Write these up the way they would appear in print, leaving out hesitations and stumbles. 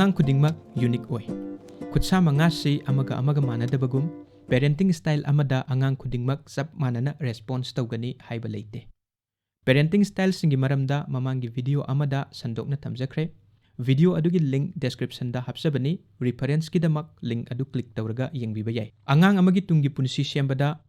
Angang khudingmak unique oi. Khutsa mangasi amaga manadabagum, parenting style amada angang khudingmak sab manana response tawgani haiba leite. Parenting style singi maramda mamangi video amada sandokna thamjakre. Video adugi link description da hapsabani, reference kidamak link adu click tawraga yengbiba yai. Angang amagi tungi punisi sembada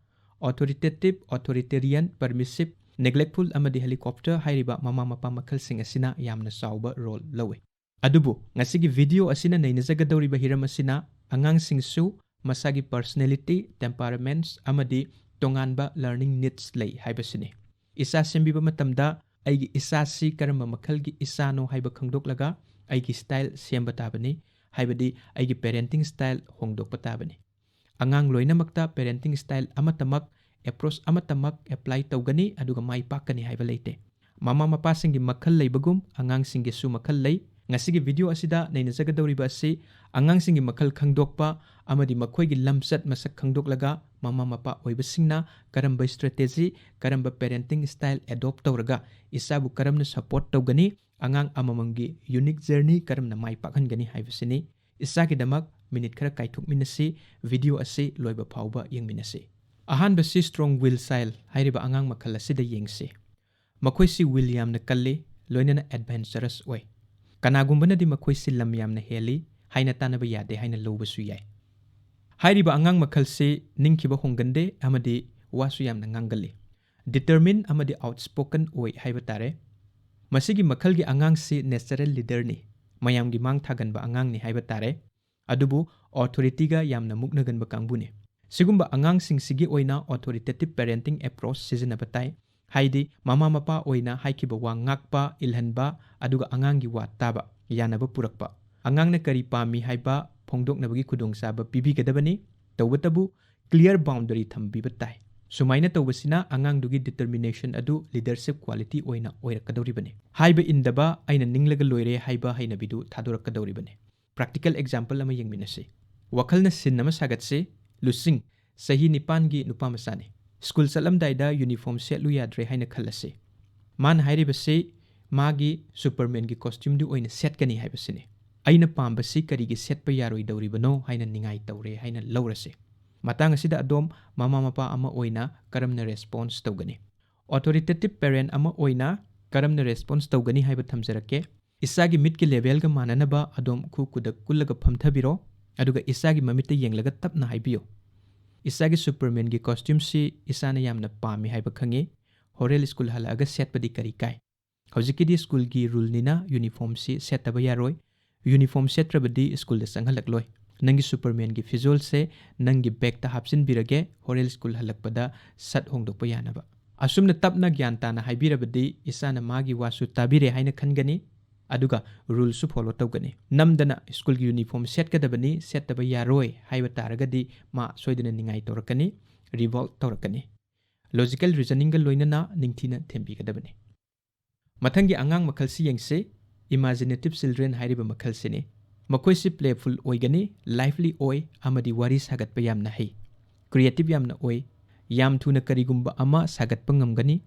authoritative, authoritarian, permissive, neglectful amadi helicopter hairiba mama-mapa makal sing asina yamna sauba role lawe. Adubu, ngasigi video asina nainazagadawriba hiram asina angang singsu masagi personality, temperaments amadi tonganba learning needs lay haibasini. Icha sembiyu matamda aigi isa si karamba makalgi isa no haiba khangdoklaga aigi style semba tabani haibadi aigi parenting style hongdokpa tabani. Angang loinamakta parenting style amatamak approach amatamak apply tawgani aduga mai pakani haiba leite. Mama-Mapa singi makal leibagum angang singi su makal lay. Ngasigi video asida nainazagadawriba asi angang singi makal khangdokpa amadi makhoigi lamsat masak khangdoklaga Mama-Mapa Oibasingna karamba strategy karamba parenting style adopt tawraga isabu karamna support tawgani angang amamangi unique journey karamna mai pakhangani haibasini isagi damak minute khara kaithukminasi video asi loiba phauba yengminasi. Ahan basi strong will style hairiba angang makal asida yengse. Makhoisi will yamna kalli loinana adventurous oi. Kanagumbana di makhoisi lam yamna heli haina tanaba yade haina lobasu yai. Hairiba angang makal se ningkiba hongande amadi wasu yamna ngangali. Determined amadi outspoken oi haibatare. Masigi makalgi angang se natural leader ni. Mayamgi mang thaganba angang ni haibatare. Adubu authority ga yamna muknaganba kangbuni. Sigumba angang sing sigi oina authoritative parenting approach sizinabatai. Haidi mama-mapa oina haikiba wa ngakpa ilhanba aduga angangi wa taba yanaba purakpa. Angang na kari pami haiba phongdoknabagi khudongchaba pibigadabani tawbatabu clear boundary thambibatai. Sumaina tawbasina angang dugi determination adu leadership quality oina oirakadawribani. Haiba indaba aina ninglaga loire haiba haina bidu thadorakadawribani. Practical example ama yengminase. Wakalna sinnama sagatse lusing sahi nipangi nupamasane. School salamdaida uniform set lu yadre haina khalase. Man hairibase magi Superman gi costume du oina set kani haibasine. Aina pambasi karigi set pa yaroi dawribano haina ningai tawre haina lawrase. Matang asida adom mama-mapa ama oina karamna response tawgani. Authoritative parent ama oina karamna response tawgani haiba thamjarake. Isagi mitki level ga mananaba adom khu kudak kullaga phamthabiro aduga isagi mamita yenglaga tapna haibiyo. Isagi Superman gi costume si isana yamna pami haiba khangi horel school halaga set padi kari kai. Hojikidi school gi rule nina uniform si set taba yaroi. Uniform set rabadi school da sanghalakloi. Nangi Superman gi visual se nangi bag ta hapsin birage horel school halakpada sat hongdokpa yanaba. Asumna tapna gyantana haibirabadi isana magi wasu tabire haina khangani aduga rules su follow tawgani. Namdana school gi uniform set kadabani set taba yaroi haiba taragadi ma soidana ningai tawrakani revolt tawrakani. Logical reasoning ga loinana ningthina thembi kadabani. Mathangi angang makhalsi yengse imaginative children hairiba makhalsi ne. Makhoisi playful oigani, lively oi amadi wari sagatpa yamna hai. Creative yamna oi, yam thuna karigumba ama sagatpa ngamgani.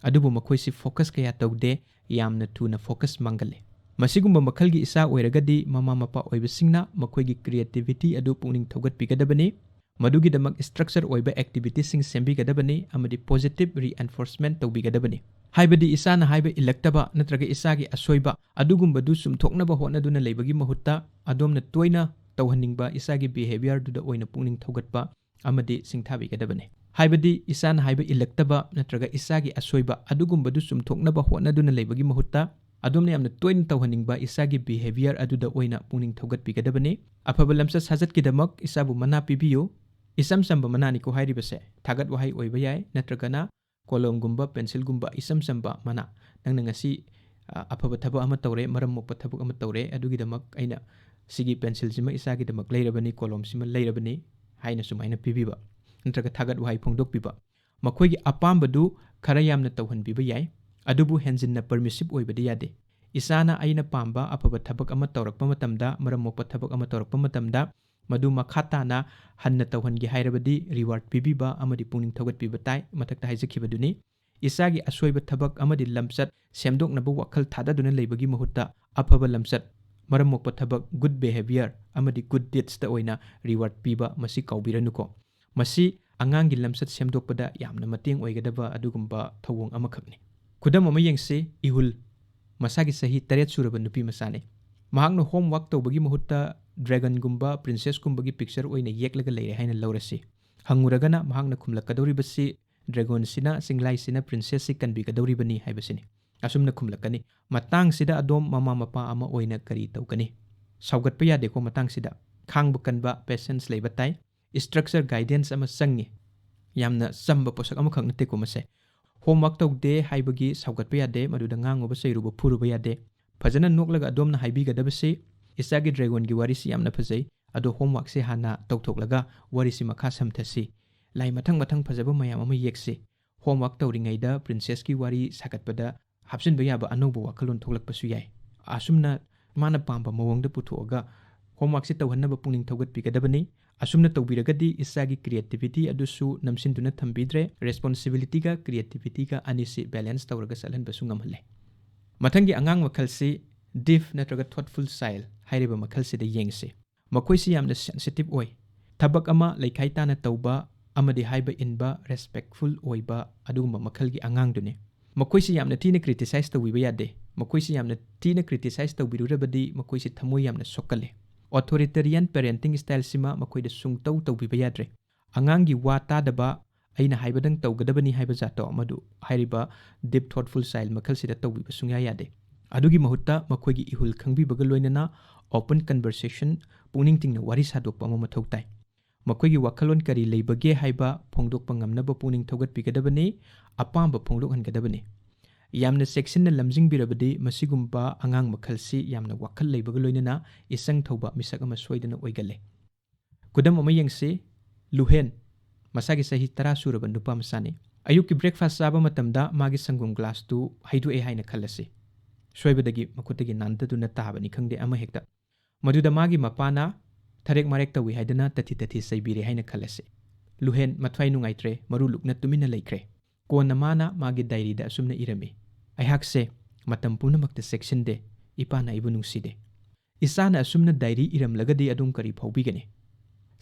Adubu makhoisi focus kaya tawde yamna thuna focus mangale. Masigumba makhalgi isa oiragadi mama-mapa oibasingna makhoigi creativity adu pungning thawgatpigadabani. Madugi damak structure oiba activities sing sembigadabani amadi positive reinforcement tawbigadabani. Haibadi isa na haiba ilaktaba natraga isagi asoiba adugumba du sumthoknaba hotnaduna leibagi mahutta adomna toina tawhaningba isagi behavior duda oina pungning thawgatpa amadi singthabigadabani. Haibadi isa na haiba ilaktaba natraga isagi asoiba adugumba du sumthoknaba hotnaduna leibagi mahutta adomna yamna toina tawhaningba isagi behavior aduda oina pungning thawgatpigadabani. Afaba lamsa sajatkidamak isabu mana pibiyo. Isam samba manani ko hairibase thagat wahai oiba yai natragana kolom gumba pencil gumba isam samba mana nang ngasi afaba thaba ama tawre maram mokpa thabuk ama tawre adugi damak aina sigi pencil sima isagi damak leirabani kolom sima leirabani haina sumaina pibiba natraga thagat wahai phongdok piba makhoigi apambadu khara yamna tawhan biba yai adubu henjinna permissive oibadi yade isana aina pamba afaba thabak ama tawrakpa matamda maram mokpa thabak ama tawrakpa matamda madu makhatana hanna tawhangi hairabadi reward pibiba amadi pungning thawgatpiba tai mathakta haijakibaduni isagi asoiba thabak amadi lamsat semdoknaba wakhal thadaduna leibagi mahutta afaba lamsat maram mokpa thabak good behavior amadi good deeds ta oina reward piba masi kaubiranuko masi angang gi lamsat semdokpada yamna mateng oigadaba adugumba thawong amakhakni khudam ama yengse ihul masagi sahi 8 suraba nupi masane mahakno homework tawbagi mahutta dragon gumba princess gumbagi picture oina yeklaga leire haina lawrasi hanguragana mahakna khumlakadoribasi dragon sina singlai sina princess si kanbi kadoribani haibasini asumna khumlakani matang sida adom mama mapa ama oina kari tawkani saugatpa yade ko matang sida khangbu kanba patience leiba tai structure guidance ama sangi yamna samba posak ama khaknate ko mase homework tawde haibagi saugatpa yade maduda ngangoba seiruba phuruba yade fajana noklaga adomna haibigadabase isagi dragon gi warisi yamna phajai ado homework se hana tawthoklaga warisi makha samthasi lai mathang mathang phajaba mayam ama yekse homework tawringaida princess ki wari sakatpada hapsin bayaba anobo wakalon tholakpasu yai asumna mana pamba mawongda puthoga homework se tawhanna pungning thogat pigadabani asumna tawbiragadi isagi creativity adusu namsinduna thambidre responsibility ga creativity ga anisi balance tawraga salan basu ngamhalle mathangi angang wakhalsi deep natraga thoughtful style hairiba makhalsi da yengse makoisi yamna sensitive oi thabak ama laikhai tana tawba amadi haiba inba respectful oiba adugumba makhalgi angang dune makoisi yamna tina criticize tawbiba yade makoisi yamna tina criticize tawbirurabadi makoisi thamoi yamna sokkale authoritarian parenting style sima makoida sungtaw tawbiba yadre angangi wa tadaba aina haibadang tawgadabani haiba jato amadu hairiba deep thoughtful style makhalsida tawbiba sungya yade adugi mahutta makoigi ihul khangbibaga loinana open conversation pungning tingna wari sadokpa ama mathau tai makoigi wakalon kari leibage haiba phongdokpa ngamnaba pungning thogatpigadabani apamba phongdokhangadabani yamna section na lamjing birabadi masigumba angang makhalsi yamna wakal leibaga loinana isang thauba misak ama soidana oigale kudam ama yengse luhen masagi sahi 10 suraba nupa masane ayuki breakfast saba matamda magi sangum glass tu haidu e haina khalase soibadagi makutagi nandaduna tabani khangde ama hekta maduda magi mapana tharek marek tawi haidana tati saibire haina khalase luhen mathwai nungaitre maru lukna tumina leikre kona mana magi diary da asumna irami ayhakse matam punamakta section de ipana ibu nungside isana asumna diary iramlagadi adum kari phawbigani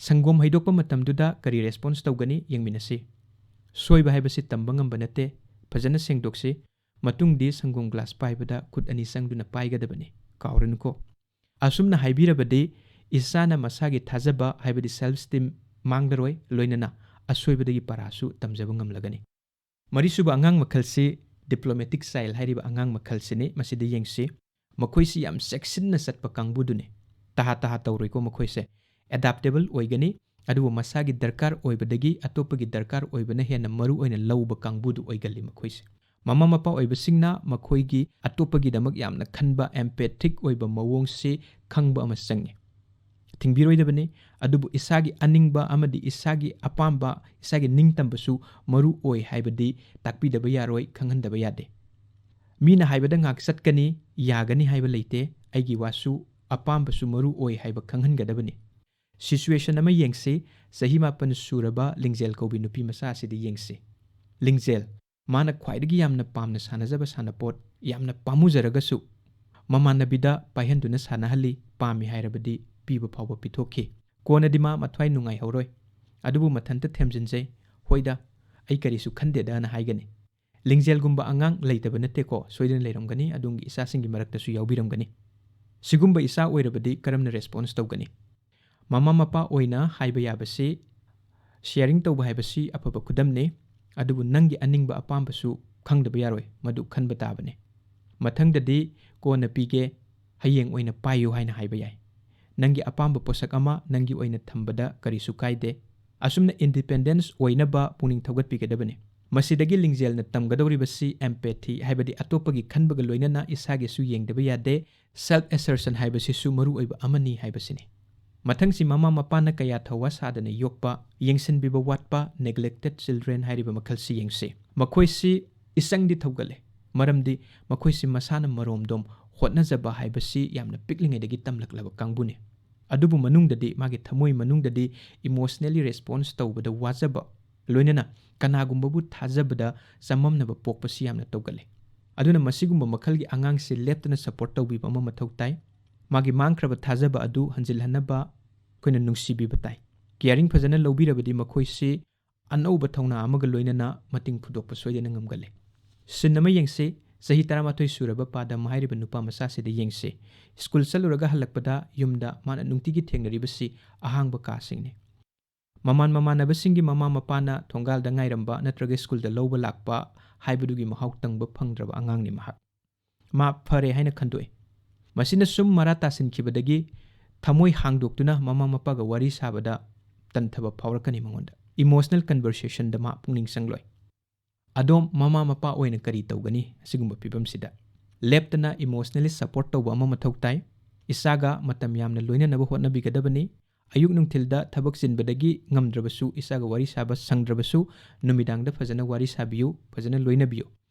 sangom haidokpa matamduda kari response tawgani yengminasi soiba haibasi tambangam banate phajana sengdokse matungdi sangom glass paibada khut ani sangduna paigadabani kawrenuko asumna haibirabadi isana masagi thajaba haibadi self esteem mangdaroi loinana asoibadagi parasu tamjaba ngamlagani marisuba angang makhalsi diplomatic style hairiba angang makhalsini masidi yengsi makoisi yam section na satpa kangbudune taha tawroiko makoise adaptable oigani adubu masagi darkar oibadagi atopagi darkar oibana hena maru oina lawba kangbudu oigali makoise mama mapa oibasingna makoigi atopagi damak yamna khanba empathetic oiba mawongsi khangba ama sangi tingbiroidabani adubu isagi aningba amadi isagi apamba isagi ningtambasu maru oi haibadi takpidaba yaroi khanghandaba yade mina haibada ngak satkani yagani haiba leite aigi wasu apambasu maru oi haiba khanghangadabani situation ama yengse sahi mapan suraba lingjel kobi nupi masa asidi yengse lingjel mana khwaidagi yamna pamna sanajaba sanapot yamna pamuzaragasu mamanabida paihanduna sanahali pami hairabadi piba phawba pithoki kona dima mathwai nungai horoi adubu mathanta themjinjai hoida ai karisu khandeda na haigani lingjel gumba angang leitaba nate ko soidin leiramgani adungi isa singi marakta su yaubiramgani sigumba isa oirabadi karamna response tawgani mama mapa oina haiba yabasi sharing tawba haibasi afaba kudamne adubu nangi aningba apambasu khangdaba yaroi madu khanba tabane mathangdadi kona pige hayeng oina payu haina haiba yai nangi apamba posak ama nangi oina thambada karisu kaide asumna independence oinaba puning thogatpigadabane masidagi lingjel na tamgadoribasi empathy haibadi atopagi khanbaga loinana isage su yengdaba yade self assertion haibasi su maru oiba amani haibasini mathangsi mama mapana kaya thawa sadana yokpa yengsinbiba watpa neglected children hairiba makhalsi yengse makoisi isangdi thawgale maramdi makoisi masana maromdom hotnajaba haibasi yamna piklingedagi tamlaklaba kangbune adubu manungdadi magi thamoi manungdadi emotionally response tawbada wajaba loinana kanagumbabu thajabada samamnaba pokpasi yamna tawgale aduna masigumba makhalgi angang se leptana support tawbiba ama mathau tai ꯃꯥꯒꯤ ꯃꯥꯡꯈ꯭ꯔꯕ ꯊꯥꯖꯕ ꯑꯗꯨ ꯍꯟꯖꯤꯜꯍꯟꯅꯕ ꯑꯩꯈꯣꯏꯅ ꯅꯨꯡꯁꯤꯕꯤꯕ ꯇꯥꯏ ꯀꯤꯌꯔꯤꯡ ꯐꯖꯅ ꯂꯧꯕꯤꯔꯕꯗꯤ ꯃꯈꯣꯏꯁꯤ ꯑꯅꯧꯕ ꯊꯧꯅꯥ ꯑꯃꯒ ꯂꯣꯏꯅꯅ ꯃꯇꯤꯡ ꯐꯨꯗꯣꯛꯄ ꯁꯣꯏꯗꯅ ꯉꯝꯒꯜꯂꯤ ꯁꯤꯟ ꯑꯃ ꯌꯦꯡꯁꯤ ꯆꯍꯤ 11 ꯁꯨꯔꯕ ꯄꯥꯗꯝ ꯍꯥꯏꯔꯤꯕ ꯅꯨꯄꯥ ꯃꯆꯥꯁꯤꯗ ꯌꯦꯡꯁꯤ ꯁ꯭ꯀꯨꯜ ꯆꯠꯂꯨꯔꯒ ꯍꯜꯂꯛꯄꯗ ꯌꯨꯝꯗ ꯃꯥꯅ ꯅꯨꯡꯇꯤꯒꯤ ꯊꯦꯡꯅꯔꯤꯕꯁꯤ ꯑꯍꯥꯡꯕ ꯀꯥꯁꯤꯡꯅꯤ ꯃꯃꯥꯟꯅꯕꯁꯤꯡꯒꯤ ꯃꯃꯥ ꯃꯄꯥꯅ ꯊꯣꯡꯒꯥꯜꯗ ꯉꯥꯏꯔꯝꯕ ꯅꯠꯇ꯭ꯔꯒ ꯁ꯭ꯀꯨꯜꯗ ꯂꯧꯕ ꯂꯥꯛꯄ ꯍꯥꯏꯕꯗꯨꯒꯤ ꯃꯍꯥꯎ ꯇꯪꯕ ꯐꯪꯗ꯭ꯔꯕ ꯑꯉꯥꯡꯅꯤ ꯃꯍꯥꯛ ꯃꯥ ꯐꯔꯦ ꯍꯥꯏꯅ ꯈꯟꯗꯣꯛꯏ ꯃꯁꯤꯅ ꯁꯨꯝ ꯃꯔꯥ ꯇꯥꯁꯤꯟꯈꯤꯕꯗꯒꯤ ꯊꯃꯣꯏ ꯍꯥꯡꯗꯣꯛꯇꯨꯅ ꯃꯃꯥ ꯃꯄꯥꯒ ꯋꯥꯔꯤ ꯁꯥꯕꯗ ꯇꯟꯊꯕ ꯐꯥꯎꯔꯛꯀꯅꯤ ꯃꯉꯣꯟꯗ ꯏꯃꯣꯁꯅꯦꯜ ꯀꯟꯚꯔꯁꯦꯁꯟꯗ ꯃꯥ ꯄꯨꯛꯅꯤꯡ ꯆꯪꯂꯣꯏ ꯑꯗꯣꯝ ꯃꯃꯥ ꯃꯄꯥ ꯑꯣꯏꯅ ꯀꯔꯤ ꯇꯧꯒꯅꯤ ꯑꯁꯤꯒꯨꯝꯕ ꯐꯤꯕꯝꯁꯤꯗ ꯂꯦꯞꯇꯅ ꯏꯃꯣꯁꯅꯦꯜꯂꯤ ꯁꯄꯣꯔꯠ ꯇꯧꯕ ꯑꯃ ꯃꯊꯧ ꯇꯥꯏ ꯏꯆꯥꯒ ꯃꯇꯝ ꯌꯥꯝꯅ ꯂꯣꯏꯅꯅꯕ ꯍꯣꯠꯅꯕꯤꯒꯗꯕꯅꯤ ꯑꯌꯨꯛ ꯅꯨꯡꯊꯤꯜꯗ ꯊꯕꯛ ꯆꯤꯟꯕꯗꯒꯤ ꯉꯝꯗ꯭ꯔꯕꯁꯨ ꯏꯆꯥꯒ ꯋꯥꯔꯤ ꯁꯥꯕ ꯁꯪꯗ꯭ꯔꯕꯁꯨ ꯅꯨꯃꯤꯗꯥꯡꯗ ꯐꯖꯅ ꯋꯥꯔꯤ ꯁꯥꯕꯤꯌꯨ ꯐꯖꯅ ꯂꯣꯏꯅꯕꯤꯌꯨ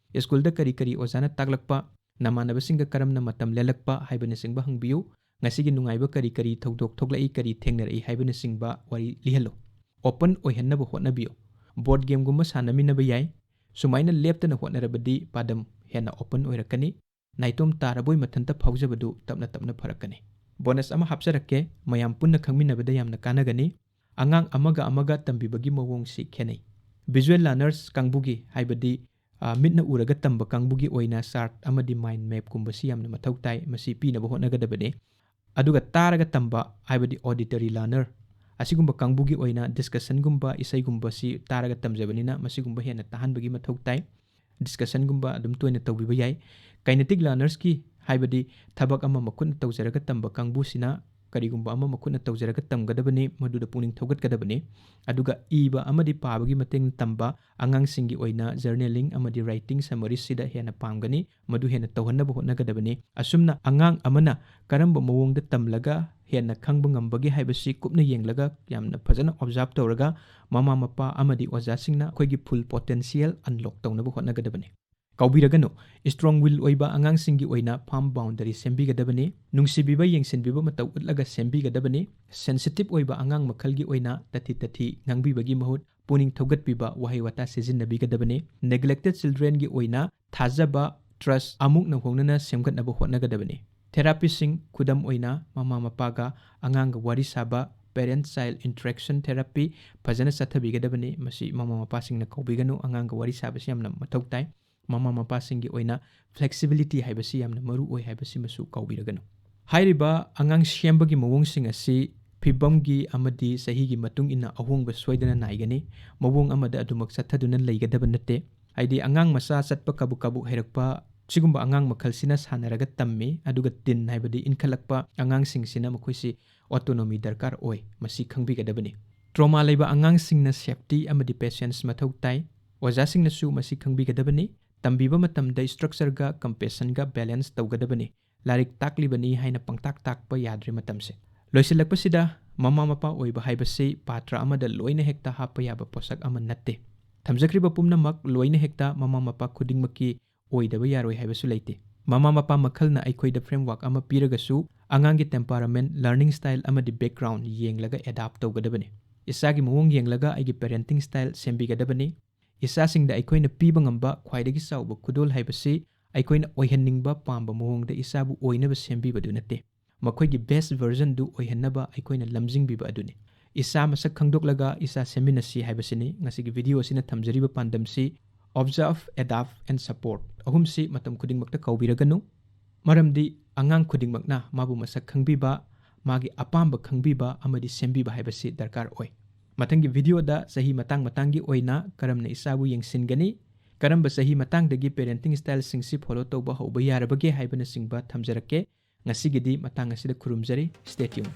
ꯁ꯭ꯀꯨꯜꯗ ꯀꯔꯤ ꯑꯣꯖꯥꯅ ꯇꯥꯛꯂꯛꯄ ꯅꯃꯥꯟꯅꯕꯁꯤꯡꯒ ꯀꯔꯝꯅ ꯃꯇꯝ ꯂꯦꯜꯂꯛꯄ ꯍꯥꯏꯕꯅꯆꯤꯡꯕ ꯍꯪꯕꯤꯌꯨ ꯉꯁꯤꯒꯤ ꯅꯨꯡꯉꯥꯏꯕ ꯀꯔꯤ ꯊꯧꯗꯣꯛ ꯊꯣꯛꯂꯛꯏ ꯀꯔꯤ ꯊꯦꯡꯅꯔꯛꯏ ꯍꯥꯏꯕꯅꯆꯤꯡꯕ ꯋꯥꯔꯤ ꯂꯤꯍꯜꯂꯨ ꯑꯣꯄꯟ ꯑꯣꯏꯍꯟꯅꯕ ꯍꯣꯠꯅꯕꯤꯌꯨ ꯕꯣꯔꯗ ꯒꯦꯝꯒꯨꯝꯕ ꯁꯥꯟꯅꯃꯤꯟꯅꯕ ꯌꯥꯏ ꯁꯨꯃꯥꯏꯅ ꯂꯦꯞꯇꯅ ꯍꯣꯠꯅꯔꯕꯗꯤ ꯄꯥꯗꯝ ꯍꯦꯟꯅ ꯑꯣꯄꯟ ꯑꯣꯏꯔꯛꯀꯅꯤ ꯅꯥꯏꯇꯣꯝ ꯇꯥꯔꯕꯣꯏ ꯃꯊꯟꯇ ꯐꯥꯎꯖꯕꯗꯨ ꯇꯞꯅ ꯇꯞꯅ ꯐꯔꯛꯀꯅꯤ ꯕꯣꯅꯁ ꯑꯃ ꯍꯥꯞꯆꯔꯛꯀꯦ ꯃꯌꯥꯝ ꯄꯨꯟꯅ ꯈꯪꯃꯤꯟꯅꯕꯗ ꯌꯥꯝꯅ ꯀꯥꯟꯅꯒꯅꯤ ꯑꯉꯥꯡ ꯑꯃꯒ ꯇꯝꯕꯤꯕꯒꯤ ꯃꯑꯣꯡꯁꯤ ꯈꯦꯠꯅꯩ ꯚꯤꯖꯨꯑꯦꯜ ꯂꯔꯅꯔꯁ ꯀꯥꯡꯕꯨꯒꯤ ꯍꯥꯏꯕꯗꯤ ꯃꯤꯠꯅ ꯎꯔꯒ ꯇꯝꯕ ꯀꯥꯡꯕꯨꯒꯤ ꯑꯣꯏꯅ ꯆꯥꯔꯠ ꯑꯃꯗꯤ ꯃꯥꯏꯟ ꯃꯦꯞꯀꯨꯝꯕꯁꯤ ꯌꯥꯝꯅ ꯃꯊꯧ ꯇꯥꯏ ꯃꯁꯤ ꯄꯤꯅꯕ ꯍꯣꯠꯅꯒꯗꯕꯅꯤ ꯑꯗꯨꯒ ꯇꯥꯔꯒ ꯇꯝꯕ ꯍꯥꯏꯕꯗꯤ ꯑꯣꯗꯤꯇꯔꯤ ꯂꯔꯅꯔ ꯑꯁꯤꯒꯨꯝꯕ ꯀꯥꯡꯕꯨꯒꯤ ꯑꯣꯏꯅ ꯗꯤꯁꯀꯁꯟꯒꯨꯝꯕ ꯏꯁꯩꯒꯨꯝꯕꯁꯤ ꯇꯥꯔꯒ ꯇꯝꯖꯕꯅꯤna ꯃꯁꯤꯒꯨꯝꯕ ꯍꯦꯟꯅ ꯇꯥꯍꯟꯕꯒꯤ ꯃꯊꯧ ꯇꯥꯏ ꯗꯤꯁꯀꯁꯟꯒꯨꯝꯕ ꯑꯗꯨꯝ ꯇꯣꯏꯅ ꯇꯧꯕꯤꯕ ꯌꯥꯏ ꯀꯥꯏꯅꯦꯇꯤꯛ ꯂꯔꯅꯔꯁꯀꯤ ꯍꯥꯏꯕꯗꯤ ꯊꯕꯛ ꯑꯃ ꯃꯈꯨꯠꯅ ꯇꯧꯖꯔꯒ ꯇꯝꯕ ꯀꯥꯡꯕꯨꯁꯤꯅ ꯀꯔꯤꯒꯨꯝꯕ ꯑꯃ ꯃꯈꯨꯠꯅ ꯇꯧꯖꯔꯒ ꯇꯝꯒꯗꯕꯅꯤ ꯃꯗꯨꯗ ꯄꯨꯛꯅꯤꯡ ꯊꯧꯒꯠꯀꯗꯕꯅꯤ ꯑꯗꯨꯒ ꯏꯕ ꯑꯃꯗꯤ ꯄꯥꯕꯒꯤ ꯃꯇꯦꯡ ꯇꯝꯕ ꯑꯉꯥꯡꯁꯤꯡꯒꯤ ꯑꯣꯏꯅ ꯖꯔꯅꯦꯂꯤꯡ ꯑꯃꯗꯤ ꯔꯥꯏꯇꯤꯡ ꯁꯃꯔꯤꯁꯤꯗ ꯍꯦꯟꯅ ꯄꯥꯝꯒꯅꯤ ꯃꯗꯨ ꯍꯦꯟꯅ ꯇꯧꯍꯟꯅꯕ ꯍꯣꯠꯅꯒꯗꯕꯅꯤ ꯑꯁꯨꯝꯅ ꯑꯉꯥꯡ ꯑꯃꯅ ꯀꯔꯝꯕ ꯃꯑꯣꯡꯗ ꯇꯝꯂꯒ ꯍꯦꯟꯅ ꯈꯪꯕ ꯉꯝꯕꯒꯦ ꯍꯥꯏꯕꯁꯤ ꯀꯨꯞꯅ ꯌꯦꯡꯂꯒ ꯌꯥꯝꯅ ꯐꯖꯅ ꯑꯣꯕꯖꯥꯔꯕ ꯇꯧꯔꯒ ꯃꯃꯥ ꯃꯄꯥ ꯑꯃꯗꯤ ꯑꯣꯖꯥꯁꯤꯡꯅ ꯑꯩꯈꯣꯏꯒꯤ ꯐꯨꯜ ꯄꯣꯇꯦꯟꯁꯤꯌꯦꯜ ꯑꯟꯂꯣꯛ ꯇꯧꯅꯕ ꯍꯣꯠꯅꯒꯗꯕꯅꯤ ꯀꯥꯎꯕꯤꯔꯒꯅꯨ ꯁ꯭ꯇ꯭ꯔꯣꯡ ꯋꯤꯜ ꯑꯣꯏꯕ ꯑꯉꯥꯡꯁꯤꯡꯒꯤ ꯑꯣꯏꯅ ꯐꯥꯔꯝ ꯕꯥꯎꯟꯗꯔꯤ ꯁꯦꯝꯕꯤꯒꯗꯕꯅꯤ ꯅꯨꯡꯁꯤꯕꯤꯕ ꯌꯦꯡꯁꯤꯟꯕꯤꯕ ꯃꯇꯧ ꯎꯠꯂꯒ ꯁꯦꯝꯕꯤꯒꯗꯕꯅꯤ ꯁꯦꯟꯁꯤꯇꯤꯚ ꯑꯣꯏꯕ ꯑꯉꯥꯡ ꯃꯈꯜꯒꯤ ꯑꯣꯏꯅ ꯇꯊꯤ ꯉꯥꯡꯕꯤꯕꯒꯤ ꯃꯍꯨꯠ ꯄꯨꯛꯅꯤꯡ ꯊꯧꯒꯠꯄꯤꯕ ꯋꯥꯍꯩ ꯋꯥꯇꯥ ꯁꯤꯖꯤꯟꯅꯕꯤꯒꯗꯕꯅꯤ ꯅꯦꯒ꯭ꯂꯦꯛꯇꯦꯗ ꯆꯤꯜꯗ꯭ꯔꯦꯟꯒꯤ ꯑꯣꯏꯅ ꯊꯥꯖꯕ ꯇ꯭ꯔꯁ ꯑꯃꯨꯛ ꯅꯧꯍꯧꯅꯅ ꯁꯦꯝꯒꯠꯅꯕ ꯍꯣꯠꯅꯒꯗꯕꯅꯤ ꯊꯦꯔꯥꯄꯤꯁꯤꯡ ꯈꯨꯗꯝ ꯑꯣꯏꯅ ꯃꯃꯥ ꯃꯄꯥꯒ ꯑꯉꯥꯡꯒ ꯋꯥꯔꯤ ꯁꯥꯕ ꯄꯦꯔꯦꯟꯠ ꯆꯥꯏꯜ ꯏꯟꯇꯔꯦꯛꯁꯟ ꯊꯦꯔꯥꯄꯤ ꯐꯖꯅ ꯆꯠꯊꯕꯤꯒꯗꯕꯅꯤ ꯃꯁꯤ ꯃꯃꯥ ꯃꯄꯥꯁꯤꯡꯅ ꯀꯧꯕꯤꯒꯅꯨ ꯑꯉꯥꯡꯒ ꯋꯥꯔꯤ ꯁꯥꯕꯁꯤ ꯌꯥꯝꯅ ꯃꯊꯧ ꯇꯥꯏ ꯃꯃꯥ ꯃꯄꯥꯁꯤꯡꯒꯤ ꯑꯣꯏꯅ ꯐ꯭ꯂꯦꯛꯁꯤꯕꯤꯂꯤꯇꯤ ꯍꯥꯏꯕꯁꯤ ꯌꯥꯝꯅ ꯃꯔꯨ ꯑꯣꯏ ꯍꯥꯏꯕꯁꯤꯃꯁꯨ ꯀꯥꯎꯕꯤꯔꯒꯅꯨ ꯍꯥꯏꯔꯤꯕ ꯑꯉꯥꯡ ꯁꯦꯝꯕꯒꯤ ꯃꯑꯣꯡꯁꯤꯡ ꯑꯁꯤ ꯐꯤꯕꯝꯒꯤ ꯑꯃꯗꯤ ꯆꯍꯤꯒꯤ ꯃꯇꯨꯡ ꯏꯟꯅ ꯑꯍꯣꯡꯕ ꯁꯣꯏꯗꯅ ꯅꯥꯏꯒꯅꯤ ꯃꯑꯣꯡ ꯑꯃꯗ ꯑꯗꯨꯃꯛ ꯆꯠꯊꯗꯨꯅ ꯂꯩꯒꯗꯕ ꯅꯠꯇꯦ ꯍꯥꯏꯗꯤ ꯑꯉꯥꯡ ꯃꯆꯥ ꯆꯠꯄ ꯀꯕꯨꯛ ꯍꯩꯔꯛꯄ ꯁꯤꯒꯨꯝꯕ ꯑꯉꯥꯡ ꯃꯈꯜꯁꯤꯅ ꯁꯥꯟꯅꯔꯒ ꯇꯝꯃꯤ ꯑꯗꯨꯒ ꯇꯤꯟ ꯍꯥꯏꯕꯗꯤ ꯏꯟꯈꯠꯂꯛꯄ ꯑꯉꯥꯡꯁꯤꯡꯁꯤꯅ ꯃꯈꯣꯏꯁꯤ ꯑꯣꯇꯣꯅꯣꯃꯤ ꯗꯔꯀꯥꯔ ꯑꯣꯏ ꯃꯁꯤ ꯈꯪꯕꯤꯒꯗꯕꯅꯤ ꯇ꯭ꯔꯣꯃꯥ ꯂꯩꯕ ꯑꯉꯥꯡꯁꯤꯡꯅ ꯁꯦꯐꯇꯤ ꯑꯃꯗꯤ ꯄꯦꯁꯦꯟꯁ ꯃꯊꯧ ꯇꯥꯏ ꯑꯣꯖꯥꯁꯤꯡꯅꯁꯨ ꯃꯁꯤ ꯈꯪꯕꯤꯒꯗꯕꯅꯤ ꯇꯝꯕꯤꯕ ꯃꯇꯝꯗ ꯁꯇ꯭ꯔꯛꯆꯔꯒ ꯀꯝꯄꯦꯁꯟꯒ ꯕꯦꯂꯦꯟꯁ ꯇꯧꯒꯗꯕꯅꯤ ꯂꯥꯏꯔꯤꯛ ꯇꯥꯛꯂꯤꯕꯅꯤ ꯍꯥꯏꯅ ꯄꯪꯇꯥꯛ ꯇꯥꯛꯄ ꯌꯥꯗ꯭ꯔꯤ ꯃꯇꯝꯁꯦ ꯂꯣꯏꯁꯤꯜꯂꯛꯄꯁꯤꯗ ꯃꯃꯥ ꯃꯄꯥ ꯑꯣꯏꯕ ꯍꯥꯏꯕꯁꯤ ꯄꯥꯇ꯭ꯔ ꯑꯃꯗ ꯂꯣꯏꯅ ꯍꯦꯛꯇ ꯍꯥꯞꯄ ꯌꯥꯕ ꯄꯣꯠꯁꯛ ꯑꯃ ꯅꯠꯇꯦ ꯊꯝꯖꯈ꯭ꯔꯤꯕ ꯄꯨꯝꯅꯃꯛ ꯂꯣꯏꯅ ꯍꯦꯛꯇ ꯃꯃꯥ ꯃꯄꯥ ꯈꯨꯗꯤꯡꯃꯛꯀꯤ ꯑꯣꯏꯗꯕ ꯌꯥꯔꯣꯏ ꯍꯥꯏꯕꯁꯨ ꯂꯩꯇꯦ ꯃꯃꯥ ꯃꯄꯥ ꯃꯈꯜꯅ ꯑꯩꯈꯣꯏꯗ ꯐ꯭ꯔꯦꯝꯋꯥꯔꯛ ꯑꯃ ꯄꯤꯔꯒꯁꯨ ꯑꯉꯥꯡꯒꯤ ꯇꯦꯝꯄꯔꯥꯃꯦꯟꯠ ꯂꯔꯅꯤꯡ ꯁ꯭ꯇꯥꯏꯜ ꯑꯃꯗꯤ ꯕꯦꯛꯒ꯭ꯔꯥꯎꯟ ꯌꯦꯡꯂꯒ ꯑꯦꯗꯥꯞ ꯇꯧꯒꯗꯕꯅꯤ ꯏꯆꯥꯒꯤ ꯃꯑꯣꯡ ꯌꯦꯡꯂꯒ ꯑꯩꯒꯤ ꯄꯦꯔꯦꯟꯇꯤꯡ ꯁ꯭ꯇꯥꯏꯜ ꯁꯦꯝꯕꯤꯒꯗꯕꯅꯤ ꯏꯆꯥꯁꯤꯡꯗ ꯑꯩꯈꯣꯏꯅ ꯄꯤꯕ ꯉꯝꯕ ꯈ꯭ꯋꯥꯏꯗꯒꯤ ꯆꯥꯎꯕ ꯈꯨꯗꯣꯜ ꯍꯥꯏꯕꯁꯤ ꯑꯩꯈꯣꯏꯅ ꯑꯣꯏꯍꯟꯅꯤꯡꯕ ꯄꯥꯝꯕ ꯃꯑꯣꯡꯗ ꯏꯆꯥꯕꯨ ꯑꯣꯏꯅꯕ ꯁꯦꯝꯕꯤꯕꯗꯨ ꯅꯠꯇꯦ ꯃꯈꯣꯏꯒꯤ ꯕꯦꯁ ꯚꯔꯖꯟꯗꯨ ꯑꯣꯏꯍꯟꯅꯕ ꯑꯩꯈꯣꯏꯅ ꯂꯝꯖꯤꯡꯕꯤꯕ ꯑꯗꯨꯅꯤ ꯏꯆꯥ ꯃꯁꯛ ꯈꯪꯗꯣꯛꯂꯒ ꯏꯆꯥ ꯁꯦꯝꯃꯤꯟꯅꯁꯤ ꯍꯥꯏꯕꯁꯤꯅꯤ ꯉꯁꯤꯒꯤ ꯚꯤꯗꯤꯑꯣ ꯑꯁꯤꯅ ꯊꯝꯖꯔꯤꯕ ꯄꯥꯟꯗꯝꯁꯤ ꯑꯣꯕꯖꯥꯔቭ ꯑꯦꯗꯥꯞ ꯑꯦꯟ ꯁꯄꯣꯔꯠ ꯑꯍꯨꯝꯁꯤ ꯃꯇꯝ ꯈꯨꯗꯤꯡꯃꯛꯇ ꯀꯥꯎꯕꯤꯔꯒꯅꯨ ꯃꯔꯝꯗꯤ ꯑꯉꯥꯡ ꯈꯨꯗꯤꯡꯃꯛꯅ ꯃꯥꯕꯨ ꯃꯁꯛ ꯈꯪꯕꯤꯕ ꯃꯥꯒꯤ ꯑꯄꯥꯝꯕ ꯈꯪꯕꯤꯕ ꯑꯃꯗꯤ ꯁꯦꯝꯕꯤꯕ ꯍꯥꯏꯕꯁꯤ ꯗꯔꯀꯥꯔ ꯑꯣꯏ ꯃꯊꯪꯒꯤ ꯚꯤꯗꯤꯑꯣꯗ ꯆꯍꯤ ꯃꯇꯥꯡꯒꯤ ꯑꯣꯏꯅ ꯀꯔꯝꯅ ꯏꯆꯥꯕꯨ ꯌꯦꯡꯁꯤꯟꯒꯅꯤ ꯀꯔꯝꯕ ꯆꯍꯤ ꯃꯇꯥꯡꯗꯒꯤ ꯄꯦꯔꯦꯟꯇꯤꯡ ꯁ꯭ꯇꯥꯏꯜꯁꯤꯡꯁꯤ ꯐꯣꯂꯣ ꯇꯧꯕ ꯍꯧꯕ ꯌꯥꯔꯕꯒꯦ ꯍꯥꯏꯕꯅꯆꯤꯡꯕ ꯊꯝꯖꯔꯛꯀꯦ ꯉꯁꯤꯒꯤꯗꯤ ꯃꯇꯥꯡ ꯑꯁꯤꯗ ꯈꯨꯔꯨꯝꯖꯔꯤ ꯁ꯭ꯇꯦ ꯇ꯭ꯌꯨꯟ